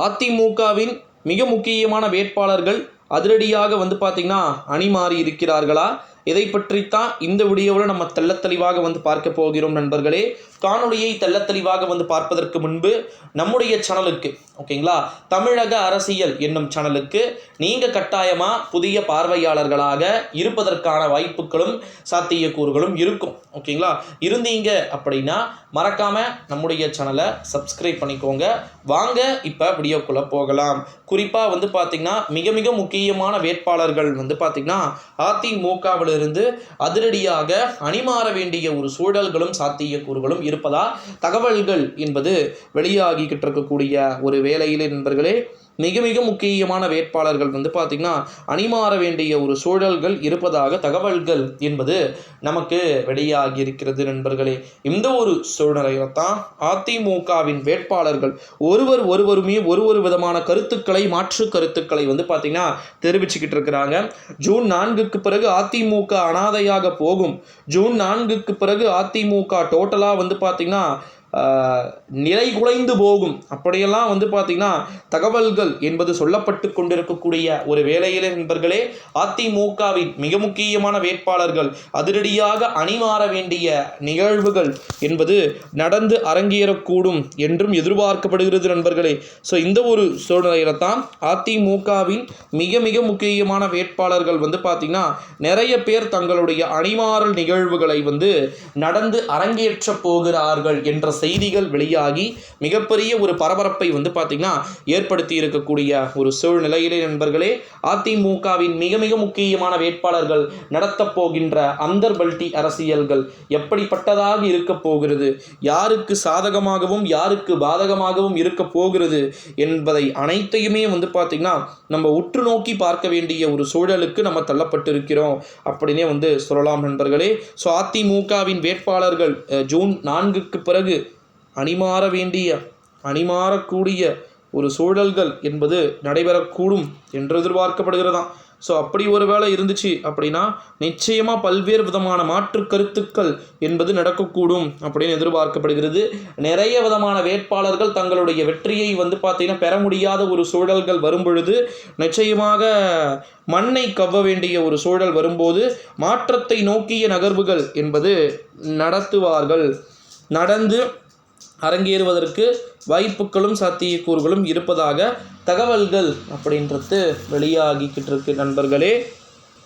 அதிமுகவின் மிக முக்கியமான வேட்பாளர்கள் அதிரடியாக பார்த்திங்கன்னா அணிமாறி இருக்கிறார்களா? இதை பற்றித்தான் இந்த வீடியோவில் நம்ம தெள்ளத்தெளிவாக பார்க்க போகிறோம் நண்பர்களே. காணொலியை தெள்ளத்தெளிவாக பார்ப்பதற்கு முன்பு நம்முடைய சேனலுக்கு ஓகேங்களா, தமிழக அரசியல் என்னும் சேனலுக்கு நீங்கள் கட்டாயமாக புதிய பார்வையாளர்களாக இருப்பதற்கான வாய்ப்புகளும் சாத்தியக்கூறுகளும் இருக்கும். ஓகேங்களா, இருந்தீங்க அப்படின்னா மறக்காமல் நம்முடைய சேனலை சப்ஸ்கிரைப் பண்ணிக்கோங்க. வாங்க இப்போ வீடியோக்குள்ளே போகலாம். குறிப்பாக பார்த்திங்கன்னா மிக மிக முக்கியமான வேட்பாளர்கள் பார்த்திங்கன்னா அதிமுகவிலிருந்து அதிரடியாக அணிமாற வேண்டிய ஒரு சூழல்களும் சாத்தியக்கூறுகளும் இருப்பதா தகவல்கள் என்பது வெளியாகிக்கிட்டு இருக்கக்கூடிய ஒரு வேளையிலே நண்பர்களே, மிக மிக முக்கியமான வேட்பாளர்கள் பார்த்திங்கன்னா அணிமாற வேண்டிய ஒரு சூழல்கள் இருப்பதாக தகவல்கள் என்பது நமக்கு வெளியாகி இருக்கிறது நண்பர்களே. இந்த ஒரு சூழ்நிலையில் தான் அதிமுகவின் வேட்பாளர்கள் ஒருவருமே ஒரு விதமான கருத்துக்களை மாற்று கருத்துக்களை பார்த்திங்கன்னா தெரிவிச்சுக்கிட்டு இருக்கிறாங்க. ஜூன் 4க்கு பிறகு அதிமுக அனாதையாக போகும், ஜூன் 4க்கு பிறகு அதிமுக டோட்டலாக பார்த்திங்கன்னா நிலை குலைந்து போகும், அப்படியெல்லாம் பார்த்திங்கன்னா தகவல்கள் என்பது சொல்லப்பட்டு கொண்டிருக்கக்கூடிய ஒரு வேளையிலே நண்பர்களே, அதிமுகவின் மிக முக்கியமான வேட்பாளர்கள் அதிரடியாக அணிமாற வேண்டிய நிகழ்வுகள் என்பது நடந்து அரங்கேறக்கூடும் என்றும் எதிர்பார்க்கப்படுகிறது நண்பர்களே. ஸோ இந்த ஒரு சூழ்நிலையில தான் அதிமுகவின் மிக மிக முக்கியமான வேட்பாளர்கள் பார்த்திங்கன்னா நிறைய பேர் தங்களுடைய அணிமாறல் நிகழ்வுகளை நடந்து அரங்கேற்ற போகிறார்கள் என்ற செய்திகள் வெளியாகி மிகப்பெரிய ஒரு பரபரப்பை பார்த்திங்கன்னா ஏற்படுத்தி இருக்கக்கூடிய ஒரு சூழ்நிலையிலே நண்பர்களே, அதிமுகவின் மிக மிக முக்கியமான வேட்பாளர்கள் நடத்தப் போகின்ற அந்தர்பல்டி அரசியல்கள் எப்படிப்பட்டதாக இருக்க போகிறது, யாருக்கு சாதகமாகவும் யாருக்கு பாதகமாகவும் இருக்க போகிறது என்பதை அனைத்தையுமே பார்த்திங்கன்னா நம்ம உற்று நோக்கி பார்க்க வேண்டிய ஒரு சூழலுக்கு நம்ம தள்ளப்பட்டிருக்கிறோம் அப்படின்னே சொல்லலாம் நண்பர்களே. ஸோ அதிமுகவின் வேட்பாளர்கள் ஜூன் 4க்கு பிறகு அணிமாறக்கூடிய ஒரு சூழல்கள் என்பது நடைபெறக்கூடும் என்று எதிர்பார்க்கப்படுகிறதாம். ஸோ அப்படி ஒரு வேளை இருந்துச்சு அப்படின்னா நிச்சயமாக பல்வேறு விதமான மாற்று கருத்துக்கள் என்பது நடக்கக்கூடும் அப்படின்னு எதிர்பார்க்கப்படுகிறது. நிறைய விதமான வேட்பாளர்கள் தங்களுடைய வெற்றியை பார்த்திங்கன்னா பெற முடியாத ஒரு சூழல்கள் வரும்பொழுது நிச்சயமாக மண்ணை கவ்வ வேண்டிய ஒரு சூழல் வரும்போது மாற்றத்தை நோக்கிய நகர்வுகள் என்பது நடந்து அரங்கேறுவதற்கு வாய்ப்புகளும் சாத்தியக்கூறுகளும் இருப்பதாக தகவல்கள் அப்படின்றது வெளியாகிக்கிட்டு இருக்கு நண்பர்களே.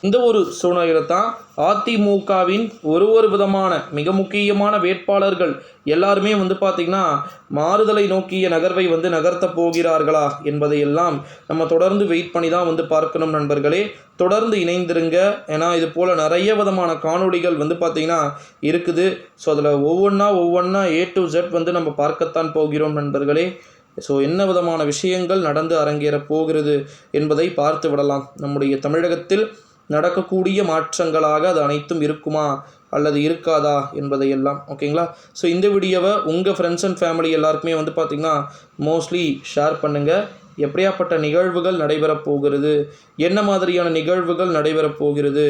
இந்த ஒரு சூழ்நிலையில் தான் அதிமுகவின் ஒரு விதமான மிக முக்கியமான வேட்பாளர்கள் எல்லாருமே பார்த்திங்கன்னா மாறுதலை நோக்கிய நகர்வை நகர்த்த போகிறார்களா என்பதையெல்லாம் நம்ம தொடர்ந்து வெயிட் பண்ணி தான் பார்க்கணும் நண்பர்களே. தொடர்ந்து இணைந்திருங்க. ஏன்னா இது போல் நிறைய விதமான காணொளிகள் பார்த்திங்கன்னா இருக்குது. ஸோ அதில் ஒவ்வொன்றா A to Z நம்ம பார்க்கத்தான் போகிறோம் நண்பர்களே. ஸோ என்ன விதமான விஷயங்கள் நடந்து அரங்கேற போகிறது என்பதை பார்த்து விடலாம். நம்முடைய தமிழகத்தில் நடக்கக்கூடிய மாற்றங்களாக அது அனைத்தும் இருக்குமா அல்லது இருக்காதா என்பதையெல்லாம் ஓகேங்களா. ஸோ இந்த வீடியோவை உங்கள் ஃப்ரெண்ட்ஸ் அண்ட் ஃபேமிலி எல்லாருக்குமே பார்த்திங்கன்னா மோஸ்ட்லி ஷேர் பண்ணுங்கள். எப்படியாப்பட்ட நிகழ்வுகள் நடைபெறப் போகிறது, என்ன மாதிரியான நிகழ்வுகள் நடைபெறப் போகிறது